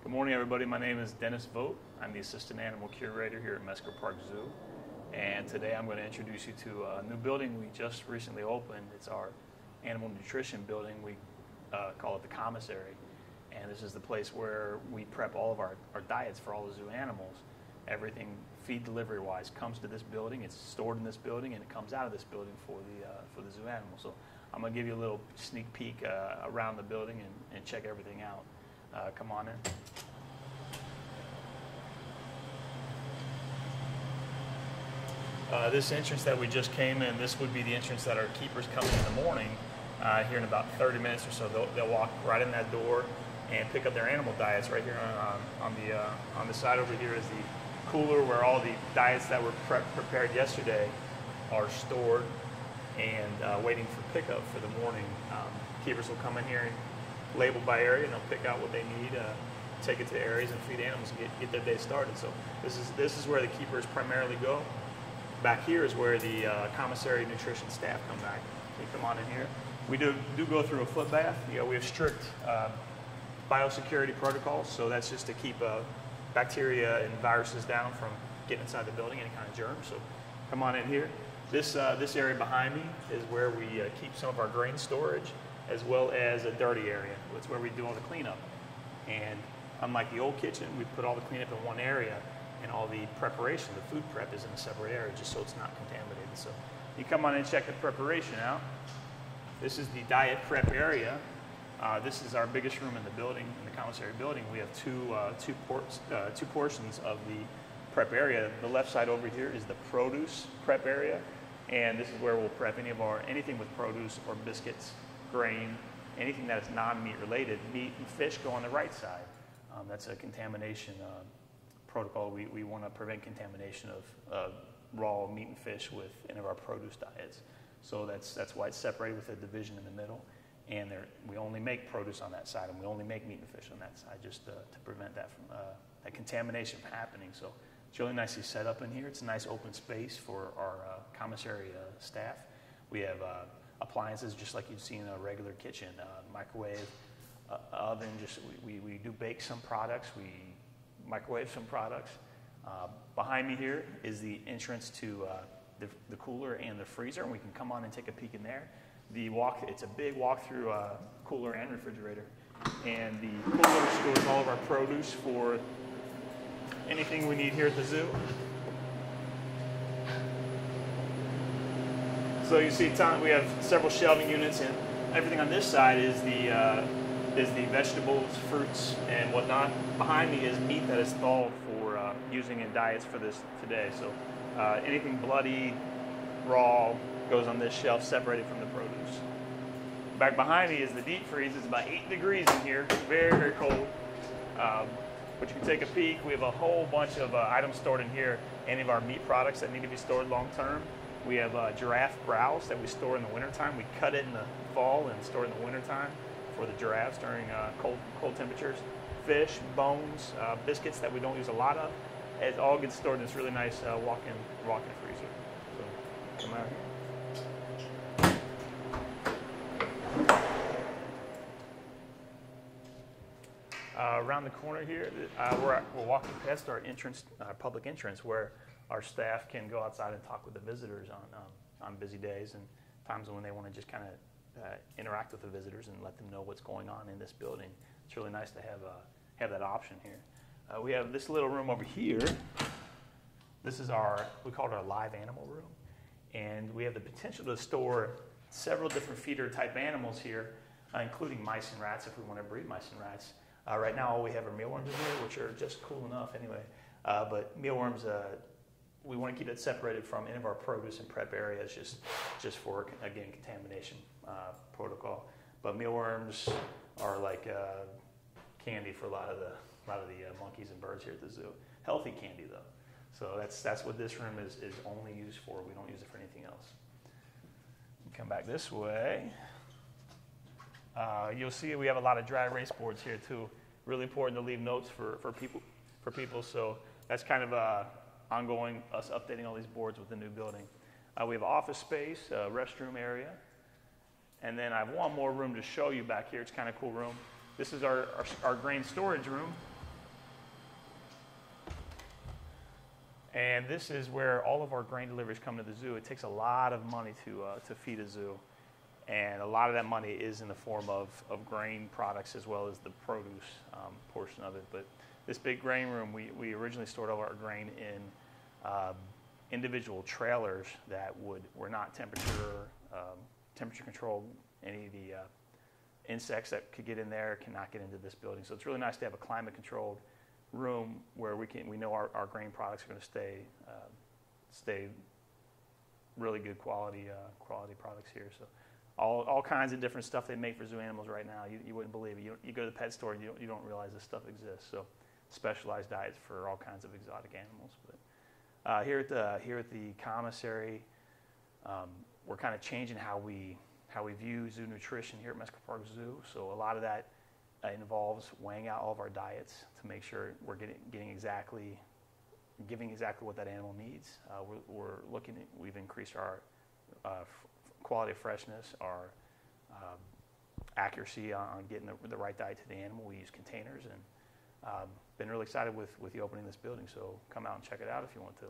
Good morning, everybody. My name is Dennis Vogt. I'm the Assistant Animal Curator here at Mesker Park Zoo. And today I'm going to introduce you to a new building we just recently opened. It's our animal nutrition building. We call it the commissary. And this is the place where we prep all of our diets for all the zoo animals. Everything feed delivery wise comes to this building. It's stored in this building, and it comes out of this building for the zoo animals. So I'm going to give you a little sneak peek around the building and check everything out. Come on in. This entrance that we just came in, this would be the entrance that our keepers come in the morning. Here in about 30 minutes or so, they'll walk right in that door and pick up their animal diets. Right here on the side over here is the cooler where all the diets that were prepared yesterday are stored and waiting for pickup for the morning. Keepers will come in here and label by area, and they'll pick out what they need, take it to areas and feed animals and get their day started. So this is where the keepers primarily go. Back here is where the commissary nutrition staff come back. They come on in here. We do go through a foot bath. We have strict biosecurity protocols, so that's just to keep bacteria and viruses down from getting inside the building, any kind of germs. So come on in here. This area behind me is where we keep some of our grain storage, as well as a dirty area. It's where we do all the cleanup. And unlike the old kitchen, we put all the cleanup in one area, and all the preparation, the food prep, is in a separate area, just so it's not contaminated. So you come on and check the preparation out. This is the diet prep area. This is our biggest room in the building, in the commissary building. We have two portions of the prep area. The left side over here is the produce prep area, and this is where we'll prep anything with produce or biscuits, grain, anything that is non-meat related. Meat and fish go on the right side. That's a contamination protocol. We want to prevent contamination of raw meat and fish with any of our produce diets. So that's why it's separated with a division in the middle. And we only make produce on that side, and we only make meat and fish on that side, just to prevent that from that contamination from happening. So it's really nicely set up in here. It's a nice open space for our commissary staff. We have appliances just like you'd see in a regular kitchen, microwave, oven. We do bake some products. We microwave some products. Behind me here is the entrance to the cooler and the freezer, and we can come on and take a peek in there. It's a big walk-through cooler and refrigerator, and the cooler stores all of our produce for anything we need here at the zoo. So you see, we have several shelving units, and everything on this side is the vegetables, fruits, and whatnot. Behind me is meat that is thawed for using in diets for this today. So anything bloody, raw, goes on this shelf separated from the produce. Back behind me is the deep freeze. It's about 8 degrees in here, very, very cold. But you can take a peek. We have a whole bunch of items stored in here. Any of our meat products that need to be stored long term. We have giraffe browse that we store in the wintertime. We cut it in the fall and store it in the wintertime for the giraffes during cold temperatures. Fish, bones, biscuits that we don't use a lot of. It all gets stored in this really nice walk-in freezer. So come out here. Around the corner here, we're walking past our public entrance, where our staff can go outside and talk with the visitors on busy days and times when they want to just kind of interact with the visitors and let them know what's going on in this building. It's really nice to have that option here. We have this little room over here. This is we call it our live animal room, and we have the potential to store several different feeder type animals here, including mice and rats if we want to breed mice and rats. Right now, all we have are mealworms in here, which are just cool enough anyway. But mealworms, we want to keep it separated from any of our produce and prep areas, just for, again, contamination protocol. But mealworms are like candy for a lot of the monkeys and birds here at the zoo. Healthy candy, though. So that's what this room is only used for. We don't use it for anything else. Come back this way. You'll see we have a lot of dry erase boards here too. Really important to leave notes for people. So that's kind of ongoing, us updating all these boards with the new building. We have office space, restroom area, and then I have one more room to show you back here. It's kind of a cool room. This is our grain storage room. And this is where all of our grain deliveries come to the zoo. It takes a lot of money to feed a zoo. And a lot of that money is in the form of grain products as well as the produce portion of it. But this big grain room, we originally stored all our grain in individual trailers that were not temperature controlled. Any of the insects that could get in there cannot get into this building. So it's really nice to have a climate controlled room where we know our grain products are going to stay really good quality products here. So all kinds of different stuff they make for zoo animals right now. You wouldn't believe it. You go to the pet store and you don't realize this stuff exists. So specialized diets for all kinds of exotic animals. But here at the commissary, we're kind of changing how we view zoo nutrition here at Mescal Park Zoo. So a lot of that involves weighing out all of our diets to make sure we're giving exactly what that animal needs. We've increased our quality of freshness, our accuracy on getting the right diet to the animal. We use containers, and been really excited with the opening of this building. So come out and check it out if you want to.